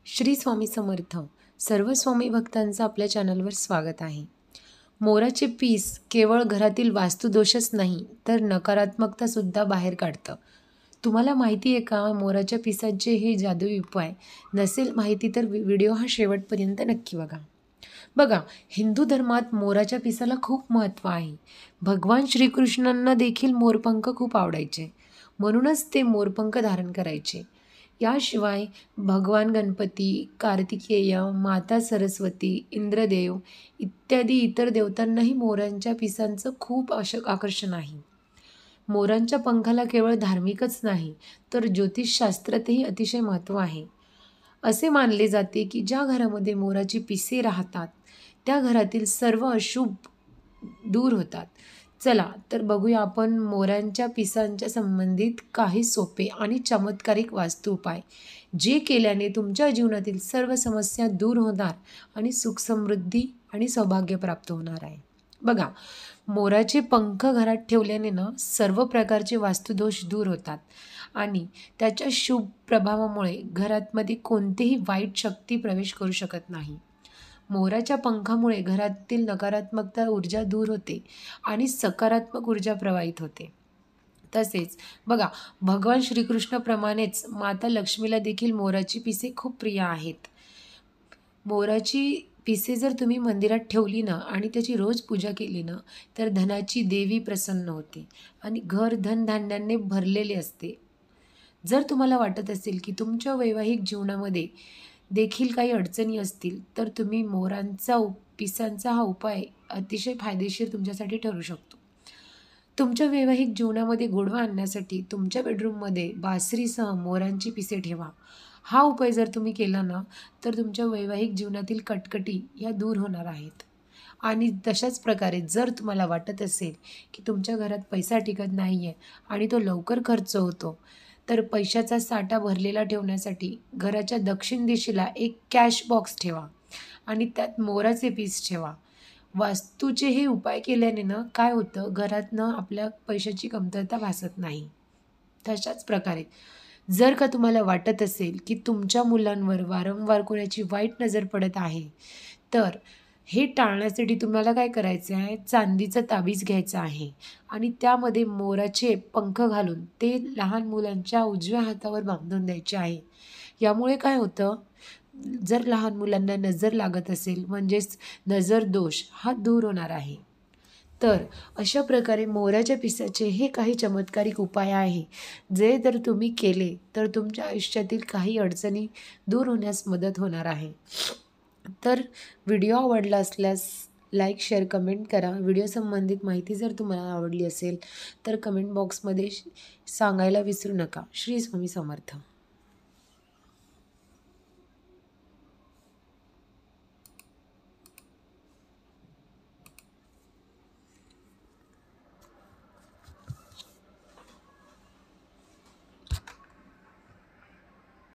श्री स्वामी समर्थ. सर्व स्वामी भक्तांचं आपल्या चॅनलवर स्वागत आहे. मोराचे पीस केवळ घरातील वास्तुदोषच नाही तर नकारात्मकतासुद्धा बाहेर काढतं. तुम्हाला माहिती आहे का मोराच्या पिसाचे हे जादुई उपाय? नसेल माहिती तर व्हिडिओ हा शेवटपर्यंत नक्की बघा. बघा, हिंदू धर्मात मोराच्या पिसाला खूप महत्त्व आहे. भगवान श्रीकृष्णांना देखील मोरपंख खूप आवडायचे, म्हणूनच ते मोरपंख धारण करायचे. याशिवाय भगवान गणपती, कार्तिकेय, माता सरस्वती, इंद्रदेव इत्यादी इतर देवतांनाही मोरांच्या पिसांचं खूप आकर्षण आहे. मोरांच्या पंखाला केवळ धार्मिकच नाही तर ज्योतिषशास्त्रातही अतिशय महत्त्व आहे. असे मानले जाते की ज्या घरामध्ये मोराची पिसे राहतात त्या घरातील सर्व अशुभ दूर होतात. चला तर बघूया आपण मोरांच्या पिसांच्या संबंधित काही सोपे आणि चमत्कारिक वास्तू उपाय, जे केल्याने तुमच्या जीवनातील सर्व समस्या दूर होणार आणि सुख समृद्धी आणि सौभाग्य प्राप्त होणार आहे. बघा, मोराचे पंख घरात ठेवल्याने सर्व प्रकारचे वास्तुदोष दूर होतात आणि त्याच्या शुभ प्रभावामुळे घरामध्ये कोणतीही वाईट शक्ती प्रवेश करू शकत नाही. मोराच्या पंखामुळे घरातील नकारात्मकता ऊर्जा दूर होते आणि सकारात्मक ऊर्जा प्रवाहित होते. तसेच बघा, भगवान श्रीकृष्णाप्रमाणेच माता लक्ष्मीला देखील मोराची पिसे खूप प्रिय आहेत. मोराची पिसे जर तुम्ही मंदिरात ठेवली आणि त्याची रोज पूजा केली तर धनाची देवी प्रसन्न होते आणि घर धनधान्याने भरलेले असते. जर तुम्हाला वाटत असेल की तुमच्या वैवाहिक जीवनामध्ये देखील काही अडचणी असतील तर तुम्ही पिसांचा हा उपाय अतिशय फायदेशीर तुमच्यासाठी ठरू शकतो. तुमच्या वैवाहिक जीवनामध्ये गोडवा आणण्यासाठी तुमच्या बेडरूममध्ये बासरीसह मोरांची पिसे ठेवा. हा उपाय जर तुम्ही केला तर तुमच्या वैवाहिक जीवनातील कटकटी या दूर होणार आहेत. आणि तशाच प्रकारे जर तुम्हाला वाटत असेल की तुमच्या घरात पैसा टिकत नाही आहे आणि तो लवकर खर्च होतो, तर पैशाचा साठा भरलेला ठेवण्यासाठी घराच्या दक्षिण दिशेला एक कॅश बॉक्स ठेवा आणि त्यात मोराचे पीस ठेवा. वास्तूचे हे उपाय केल्याने काय होतं, घरात आपल्या पैशाची कमतरता भासत नाही. तशाच प्रकारे जर का तुम्हाला वाटत असेल की तुमच्या मुलांवर वारंवार कोणाची वाईट नजर पडत आहे, तर हे टाळण्यासाठी तुम्हाला काय करायचं आहे, चांदीचं ताबीज घ्यायचं आहे आणि त्यामध्ये मोराचे पंख घालून ते लहान मुलांच्या उजव्या हातावर बांधून द्यायचे आहे. यामुळे काय होतं, जर लहान मुलांना नजर लागत असेल म्हणजेच नजर दोष हा दूर होणार आहे. तर अशा प्रकारे मोराच्या पिसाचे हे काही चमत्कारिक उपाय आहे, जे जर तुम्ही केले तर तुमच्या आयुष्यातील काही अडचणी दूर होण्यास मदत होणार आहे. तर व्हिडिओ आवडला असल्यास लाईक, शेअर, कमेंट करा. व्हिडिओ संबंधित माहिती जर तुम्हाला आवडली असेल तर कमेंट बॉक्समध्ये सांगायला विसरू नका. श्री स्वामी समर्थ.